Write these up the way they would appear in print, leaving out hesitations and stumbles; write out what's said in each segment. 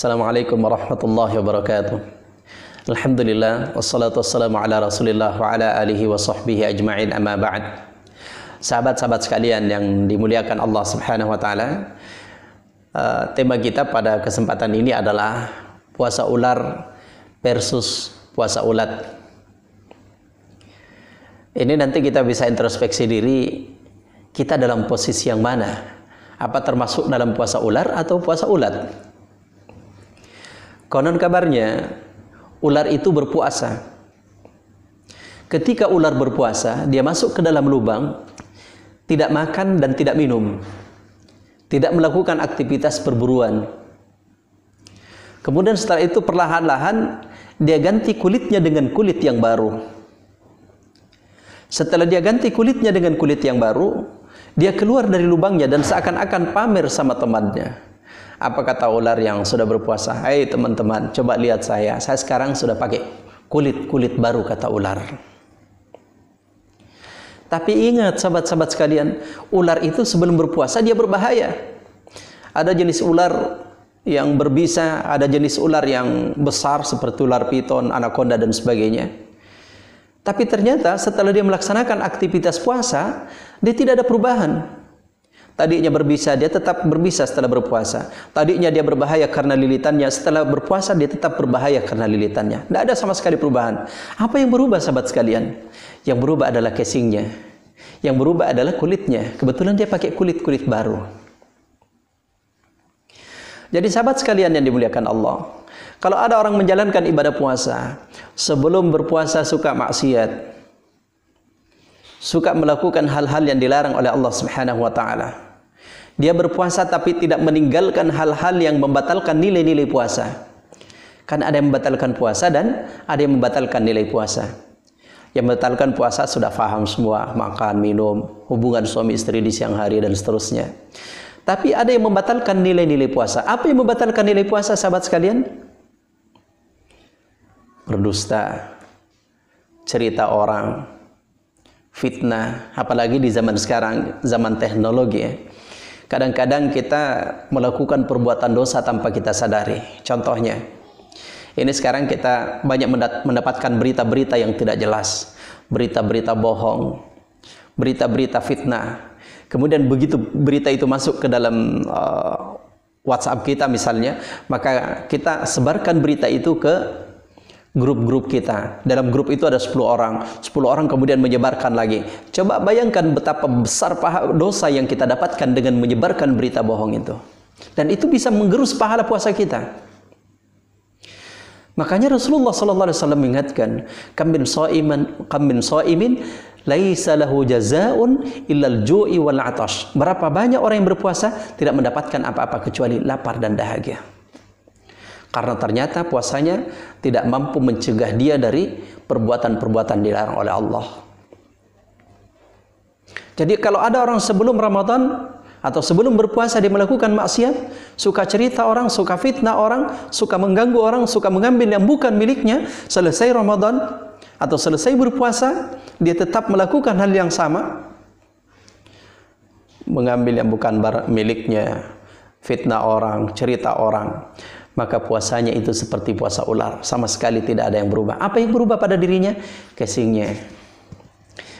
Assalamualaikum warahmatullahi wabarakatuh. Alhamdulillah, wassalatu wassalamu ala rasulillah wa ala alihi wa sahbihi ajma'in, amma ba'd. Sahabat-sahabat sekalian yang dimuliakan Allah subhanahu wa ta'ala, tema kita pada kesempatan ini adalah puasa ular versus puasa ulat. Ini nanti kita bisa introspeksi diri, kita dalam posisi yang mana? Apa termasuk dalam puasa ular atau puasa ulat? Konon kabarnya ular itu berpuasa. Ketika ular berpuasa, dia masuk ke dalam lubang, tidak makan dan tidak minum, tidak melakukan aktivitas perburuan. Kemudian setelah itu perlahan-lahan dia ganti kulitnya dengan kulit yang baru. Setelah dia ganti kulitnya dengan kulit yang baru, dia keluar dari lubangnya dan seakan-akan pamer sama temannya. Apa kata ular yang sudah berpuasa? Hai teman-teman, coba lihat saya sekarang sudah pakai kulit baru, kata ular. Tapi ingat sahabat-sahabat sekalian, ular itu sebelum berpuasa dia berbahaya. Ada jenis ular yang berbisa, ada jenis ular yang besar seperti ular piton, anaconda dan sebagainya. Tapi ternyata setelah dia melaksanakan aktivitas puasa, dia tidak ada perubahan. Tadinya berbisa, dia tetap berbisa setelah berpuasa. Tadinya dia berbahaya karena lilitannya, setelah berpuasa dia tetap berbahaya karena lilitannya. Tidak ada sama sekali perubahan. Apa yang berubah sahabat sekalian? Yang berubah adalah casingnya. Yang berubah adalah kulitnya. Kebetulan dia pakai kulit baru. Jadi sahabat sekalian yang dimuliakan Allah, kalau ada orang menjalankan ibadah puasa, sebelum berpuasa suka maksiat, suka melakukan hal-hal yang dilarang oleh Allah Subhanahu wa ta'ala. Dia berpuasa tapi tidak meninggalkan hal-hal yang membatalkan nilai-nilai puasa. Kan ada yang membatalkan puasa dan ada yang membatalkan nilai puasa. Yang membatalkan puasa sudah paham semua, makan, minum, hubungan suami istri di siang hari dan seterusnya. Tapi ada yang membatalkan nilai-nilai puasa. Apa yang membatalkan nilai puasa sahabat sekalian? Berdusta, cerita orang, fitnah, apalagi di zaman sekarang, zaman teknologi ya. Kadang-kadang kita melakukan perbuatan dosa tanpa kita sadari. Contohnya, ini sekarang kita banyak mendapatkan berita-berita yang tidak jelas, berita-berita bohong, berita-berita fitnah. Kemudian begitu berita itu masuk ke dalam WhatsApp kita misalnya, maka kita sebarkan berita itu ke grup-grup kita. Dalam grup itu ada 10 orang. 10 orang kemudian menyebarkan lagi. Coba bayangkan betapa besar dosa yang kita dapatkan dengan menyebarkan berita bohong itu. Dan itu bisa menggerus pahala puasa kita. Makanya Rasulullah sallallahu alaihi wasallam mengingatkan, kam min shaimin laisa lahu jazaa'un illal ju'i wal 'atash. Berapa banyak orang yang berpuasa tidak mendapatkan apa-apa kecuali lapar dan dahaga. Karena ternyata puasanya tidak mampu mencegah dia dari perbuatan-perbuatan dilarang oleh Allah. Jadi kalau ada orang sebelum Ramadan atau sebelum berpuasa dia melakukan maksiat, suka cerita orang, suka fitnah orang, suka mengganggu orang, suka mengambil yang bukan miliknya, selesai Ramadan atau selesai berpuasa, dia tetap melakukan hal yang sama, mengambil yang bukan miliknya, fitnah orang, cerita orang, maka puasanya itu seperti puasa ular, sama sekali tidak ada yang berubah. Apa yang berubah pada dirinya? Casingnya.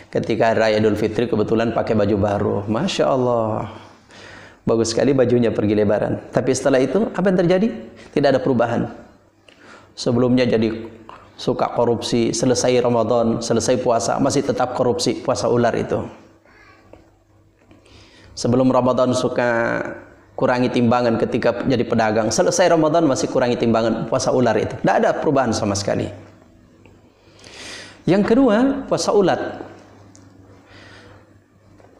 Ketika Raya Idul Fitri kebetulan pakai baju baru, Masya Allah, bagus sekali bajunya pergi lebaran. Tapi setelah itu apa yang terjadi? Tidak ada perubahan. Sebelumnya jadi suka korupsi, selesai Ramadan, selesai puasa masih tetap korupsi, puasa ular itu. Sebelum Ramadan suka kurangi timbangan ketika jadi pedagang, selesai Ramadan masih kurangi timbangan, puasa ular itu. Tidak ada perubahan sama sekali. Yang kedua, puasa ulat.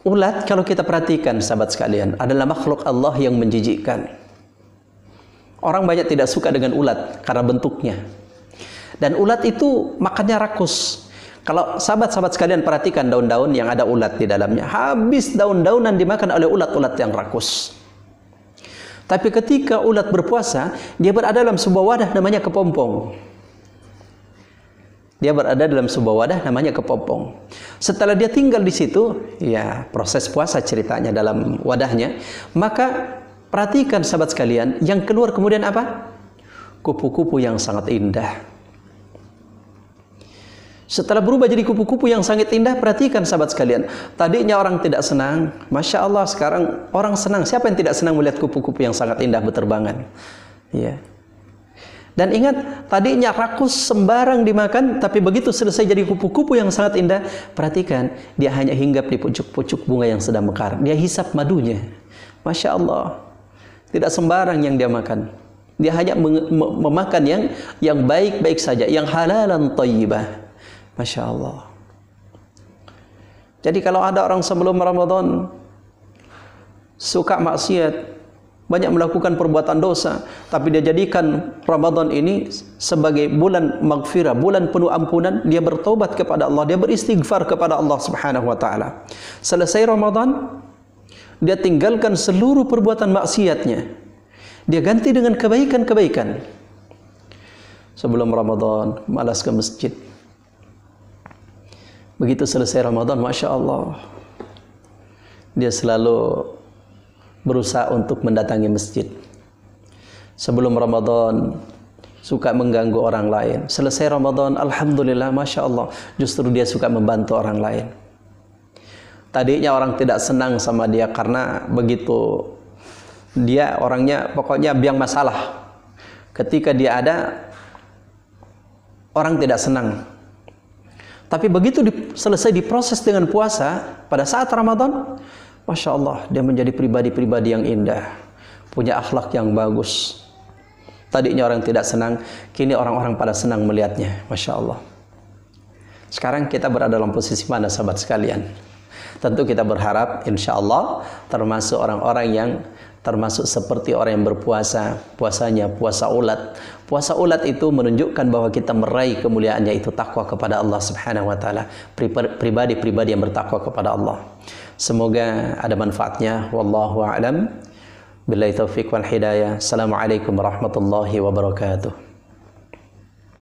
Ulat kalau kita perhatikan sahabat sekalian adalah makhluk Allah yang menjijikkan. Orang banyak tidak suka dengan ulat karena bentuknya. Dan ulat itu makannya rakus. Kalau sahabat-sahabat sekalian perhatikan daun-daun yang ada ulat di dalamnya, habis daun-daunan dimakan oleh ulat-ulat yang rakus. Tapi ketika ulat berpuasa, dia berada dalam sebuah wadah namanya kepompong. Dia berada dalam sebuah wadah namanya kepompong. Setelah dia tinggal di situ, ya proses puasa ceritanya dalam wadahnya, maka perhatikan sahabat sekalian, yang keluar kemudian apa? kupu-kupu yang sangat indah. Setelah berubah jadi kupu-kupu yang sangat indah, perhatikan sahabat sekalian. Tadinya orang tidak senang, Masya Allah, sekarang orang senang. Siapa yang tidak senang melihat kupu-kupu yang sangat indah berterbangan? Ya. Dan ingat, tadinya rakus sembarang dimakan, tapi begitu selesai jadi kupu-kupu yang sangat indah, perhatikan, dia hanya hinggap di pucuk-pucuk bunga yang sedang mekar. Dia hisap madunya. Masya Allah. Tidak sembarang yang dia makan. Dia hanya memakan yang baik-baik saja, yang halalan thayyibah. Masya Allah. Jadi kalau ada orang sebelum Ramadan suka maksiat, banyak melakukan perbuatan dosa, tapi dia jadikan Ramadan ini sebagai bulan maghfirah, bulan penuh ampunan, dia bertobat kepada Allah, dia beristighfar kepada Allah Subhanahu wa taala. Selesai Ramadan, dia tinggalkan seluruh perbuatan maksiatnya. Dia ganti dengan kebaikan-kebaikan. Sebelum Ramadan malas ke masjid. Begitu selesai Ramadan, Masya Allah, dia selalu berusaha untuk mendatangi masjid. Sebelum Ramadan suka mengganggu orang lain. Selesai Ramadan, Alhamdulillah, Masya Allah, justru dia suka membantu orang lain. Tadinya orang tidak senang sama dia karena begitu dia orangnya pokoknya biang masalah. Ketika dia ada, orang tidak senang. Tapi begitu selesai diproses dengan puasa, pada saat Ramadan, Masya Allah, dia menjadi pribadi-pribadi yang indah, punya akhlak yang bagus. Tadinya orang tidak senang, kini orang-orang pada senang melihatnya. Masya Allah. Sekarang kita berada dalam posisi mana sahabat sekalian? Tentu kita berharap insya Allah termasuk orang-orang yang termasuk seperti orang yang berpuasa, puasanya puasa ulat. Puasa ulat itu menunjukkan bahwa kita meraih kemuliaannya, itu takwa kepada Allah Subhanahu wa taala, pribadi-pribadi yang bertakwa kepada Allah. Semoga ada manfaatnya. Wallahu a'lam. Billahi taufiq wal hidayah. Assalamualaikum warahmatullahi wabarakatuh.